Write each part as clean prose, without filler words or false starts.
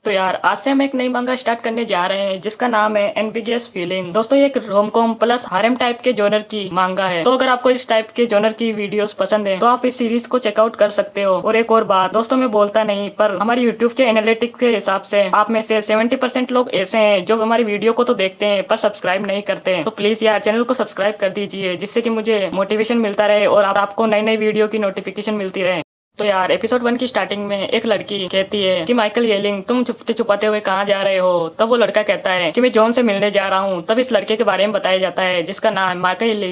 तो यार आज से हम एक नई मांगा स्टार्ट करने जा रहे हैं जिसका नाम है एनबीजीएस फीलिंग। दोस्तों ये एक रोम कॉम प्लस हारेम टाइप के जॉनर की मांगा है। तो अगर आपको इस टाइप के जॉनर की वीडियोस पसंद है तो आप इस सीरीज को चेकआउट कर सकते हो। और एक और बात दोस्तों, मैं बोलता नहीं पर हमारे यूट्यूब के एनालिटिक्स के हिसाब से आप में से 70% लोग ऐसे हैं जो हमारी वीडियो को तो देखते हैं पर सब्सक्राइब नहीं करते हैं। तो प्लीज यार चैनल को सब्सक्राइब कर दीजिए जिससे कि मुझे मोटिवेशन मिलता रहे और आपको नई नई वीडियो की नोटिफिकेशन मिलती रहे। तो यार एपिसोड 1 की स्टार्टिंग में एक लड़की कहती है कि माइकल येलिंग तुम छुपते छुपाते हुए कहाँ जा रहे हो। तब वो लड़का कहता है कि मैं जॉन से मिलने जा रहा हूँ। तब इस लड़के के बारे में बताया जाता है जिसका नाम माइकल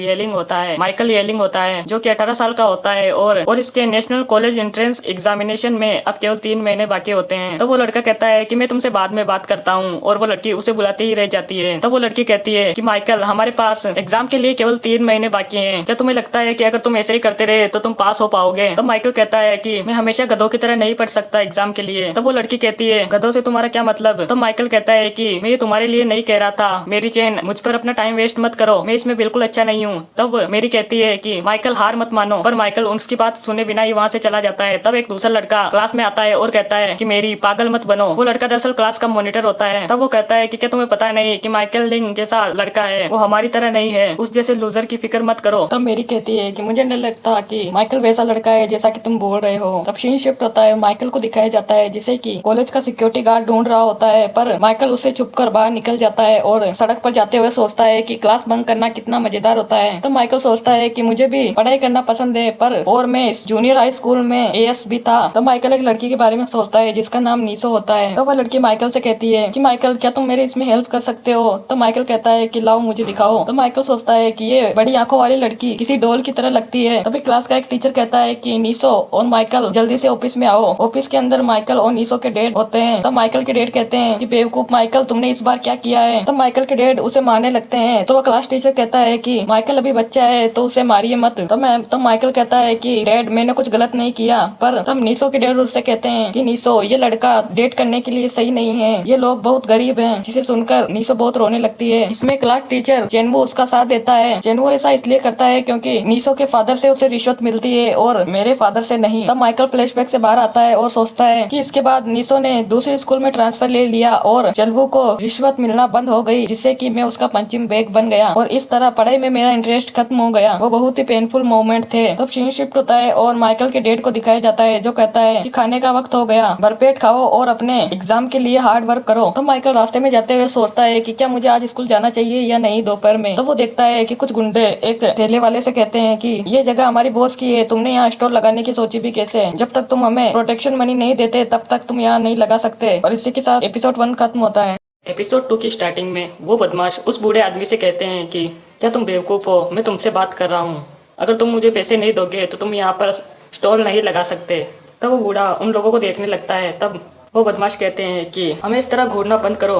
येलिंग होता है जो कि 18 साल का होता है और इसके नेशनल कॉलेज एंट्रेंस एग्जामिनेशन में अब केवल 3 महीने बाकी होते हैं। तब वो लड़का कहता है कि मैं तुमसे बाद में बात करता हूँ और वो लड़की उसे बुलाती ही रह जाती है। तब वो लड़की कहती है कि माइकल हमारे पास एग्जाम के लिए केवल 3 महीने बाकी हैं। क्या तुम्हें लगता है कि अगर तुम ऐसे ही करते रहे तो तुम पास हो पाओगे। तब माइकल कहता है कि मैं हमेशा गधों की तरह नहीं पढ़ सकता एग्जाम के लिए। तब वो लड़की कहती है गधों से तुम्हारा क्या मतलब। तब माइकल कहता है कि मैं ये तुम्हारे लिए नहीं कह रहा था मेरी चेन, मुझ पर अपना टाइम वेस्ट मत करो, मैं इसमें बिल्कुल अच्छा नहीं हूँ। तब मेरी कहती है कि माइकल हार मत मानो, पर माइकल उसकी बात सुने बिना ही वहाँ से चला जाता है। तब एक दूसरा लड़का क्लास में आता है और कहता है कि मेरी पागल मत बनो। वो लड़का दरअसल क्लास का मॉनिटर होता है। तब वो कहता है कि क्या तुम्हें पता नहीं कि माइकल लिंग जैसा लड़का है वो हमारी तरह नहीं है, उस जैसे लूजर की फिक्र मत करो। तब मेरी कहती है कि मुझे नहीं लगता कि माइकल वैसा लड़का है जैसा कि तुम बोल रहे हो। तब सीन शिफ्ट होता है, माइकल को दिखाया जाता है जिसे कि कॉलेज का सिक्योरिटी गार्ड ढूंढ रहा होता है, पर माइकल उससे छुपकर बाहर निकल जाता है और सड़क पर जाते हुए सोचता है कि क्लास बंक करना कितना मजेदार होता है। तो माइकल सोचता है कि मुझे भी पढ़ाई करना पसंद है, पर और मैं इस जूनियर हाई स्कूल में एएस भी था। तो माइकल एक लड़की के बारे में सोचता है जिसका नाम नीसो होता है। तो वह लड़की माइकल से कहती है कि माइकल क्या तुम मेरे इसमें हेल्प कर सकते हो। तो माइकल कहता है कि लाओ मुझे दिखाओ। तो माइकल सोचता है कि ये बड़ी आंखों वाली लड़की किसी डॉल की तरह लगती है। तभी क्लास का एक टीचर कहता है कि नीसो और माइकल जल्दी से ऑफिस में आओ। ऑफिस के अंदर माइकल और नीसो के डैड होते हैं। तब माइकल के डैड कहते हैं कि बेवकूफ माइकल तुमने इस बार क्या किया है। तब माइकल के डैड उसे मारने लगते हैं। तो वह क्लास टीचर कहता है कि माइकल अभी बच्चा है तो उसे मारिए मत। तब माइकल कहता है कि डैड मैंने कुछ गलत नहीं किया। पर तब नीसो के डैड उससे कहते हैं कि नीसो ये लड़का डेट करने के लिए सही नहीं है, ये लोग बहुत गरीब हैं। जिसे सुनकर नीसो बहुत रोने लगती है। इसमें क्लास टीचर चेनवू उसका साथ देता है। चेनवू ऐसा इसलिए करता है क्योंकि नीसो के फादर से उसे रिश्वत मिलती है और मेरे फादर से नहीं। तब माइकल फ्लैशबैक से बाहर आता है और सोचता है कि इसके बाद नीसो ने दूसरे स्कूल में ट्रांसफर ले लिया और चलवू को रिश्वत मिलना बंद हो गई, जिससे कि मैं उसका पंचिंग बैग बन गया और इस तरह पढ़ाई में मेरा इंटरेस्ट खत्म हो गया। वो बहुत ही पेनफुल मोमेंट थे। तब सीन शिफ्ट होता है और माइकल के डेड को दिखाया जाता है जो कहता है कि खाने का वक्त हो गया, भरपेट खाओ और अपने एग्जाम के लिए हार्ड वर्क करो। तो माइकल रास्ते में जाते हुए सोचता है कि क्या मुझे आज स्कूल जाना चाहिए या नहीं दोपहर में। तो वो देखता है कि कुछ गुंडे एक ठेले वाले से कहते हैं कि ये जगह हमारी बॉस की है, तुमने यहाँ स्टोर लगाने की सोची भी कैसे, जब तक तुम हमें प्रोटेक्शन मनी नहीं देते तब तक तुम यहाँ नहीं लगा सकते। और इसी के साथ एपिसोड 1 खत्म होता है। एपिसोड 2 की स्टार्टिंग में वो बदमाश उस बूढ़े आदमी से कहते हैं कि क्या तुम बेवकूफ़ हो, मैं तुमसे बात कर रहा हूँ, अगर तुम मुझे पैसे नहीं दोगे तो तुम यहाँ पर स्टॉल नहीं लगा सकते। तब वो बूढ़ा उन लोगों को देखने लगता है। तब वो बदमाश कहते हैं कि हमें इस तरह घूरना बंद करो।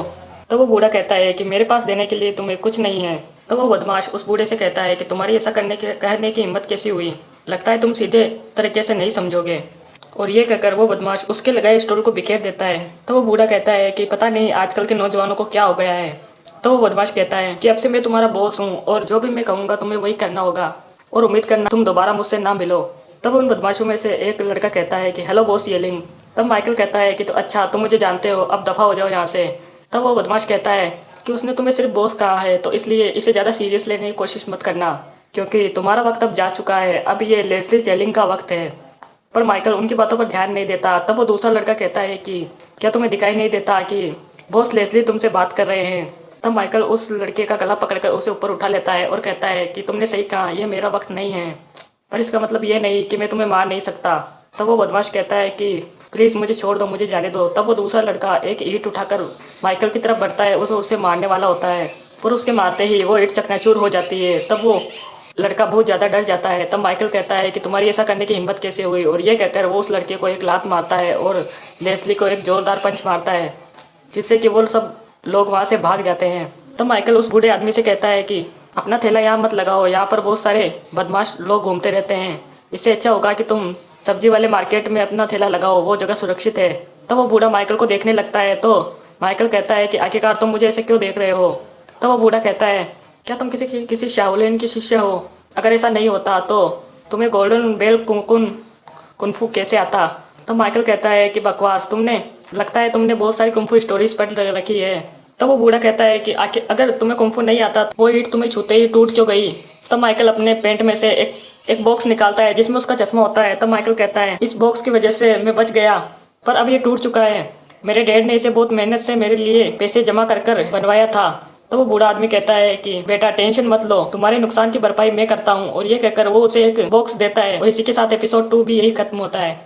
तब वो बूढ़ा कहता है कि मेरे पास देने के लिए तुम्हें कुछ नहीं है। तब वो बदमाश उस बूढ़े से कहता है कि तुम्हारी ऐसा कहने की हिम्मत कैसी हुई, लगता है तुम सीधे तरीके से नहीं समझोगे। और ये कहकर वो बदमाश उसके लगाए स्टॉल को बिखेर देता है। तो वो बूढ़ा कहता है कि पता नहीं आजकल के नौजवानों को क्या हो गया है। तो वो बदमाश कहता है कि अब से मैं तुम्हारा बॉस हूँ और जो भी मैं कहूँगा तुम्हें वही करना होगा और उम्मीद करना तुम दोबारा मुझसे ना मिलो। तब उन बदमाशों में से एक लड़का कहता है कि हेलो बॉस येलिंग। तब माइकल कहता है कि तो अच्छा तुम मुझे जानते हो, अब दफ़ा हो जाओ यहाँ से। तब वो बदमाश कहता है कि उसने तुम्हें सिर्फ बॉस कहा है तो इसलिए इसे ज़्यादा सीरियस लेने की कोशिश मत करना, क्योंकि तुम्हारा वक्त अब जा चुका है, अब ये लेस्ली जेलिंग का वक्त है। पर माइकल उनकी बातों पर ध्यान नहीं देता। तब वो दूसरा लड़का कहता है कि क्या तुम्हें दिखाई नहीं देता कि बॉस लेस्ली तुमसे बात कर रहे हैं। तब माइकल उस लड़के का गला पकड़कर उसे ऊपर उठा लेता है और कहता है कि तुमने सही कहा, ये मेरा वक्त नहीं है, पर इसका मतलब ये नहीं कि मैं तुम्हें मार नहीं सकता। तब वो बदमाश कहता है कि प्लीज़ मुझे छोड़ दो, मुझे जाने दो। तब वो दूसरा लड़का एक ईंट उठाकर माइकल की तरफ बढ़ता है, उसे मारने वाला होता है, पर उसके मारते ही वो ईंट चकनाचूर हो जाती है। तब वो लड़का बहुत ज़्यादा डर जाता है। तब माइकल कहता है कि तुम्हारी ऐसा करने की हिम्मत कैसे हुई, और ये कहकर वो उस लड़के को एक लात मारता है और लेस्ली को एक जोरदार पंच मारता है, जिससे कि वो सब लोग वहाँ से भाग जाते हैं। तब माइकल उस बूढ़े आदमी से कहता है कि अपना थैला यहाँ मत लगाओ, यहाँ पर बहुत सारे बदमाश लोग घूमते रहते हैं, इससे अच्छा होगा कि तुम सब्जी वाले मार्केट में अपना थैला लगाओ, वो जगह सुरक्षित है। तब वो बूढ़ा माइकल को देखने लगता है। तो माइकल कहता है कि आखिरकार तुम मुझे ऐसे क्यों देख रहे हो। तो वो बूढ़ा कहता है क्या तुम किसी शाओलिन की शिष्य हो, अगर ऐसा नहीं होता तो तुम्हें गोल्डन बेल कुनफू कैसे आता। तो माइकल कहता है कि बकवास, तुमने लगता है तुमने बहुत सारी कुंफू स्टोरीज पढ़ रखी है। तब वो बूढ़ा कहता है कि आखिर अगर तुम्हें कुंफू नहीं आता तो वो ईंट तुम्हें छूते ही टूट क्यों गई। तब माइकल अपने पेंट में से एक बॉक्स निकालता है जिसमें उसका चश्मा होता है। तब माइकल कहता है इस बॉक्स की वजह से मैं बच गया, पर अब ये टूट चुका है। मेरे डैड ने इसे बहुत मेहनत से मेरे लिए पैसे जमा कर कर बनवाया था। तो वो बूढ़ा आदमी कहता है कि बेटा टेंशन मत लो, तुम्हारे नुकसान की भरपाई मैं करता हूँ। और ये कहकर वो उसे एक बॉक्स देता है और इसी के साथ एपिसोड 2 भी यही खत्म होता है।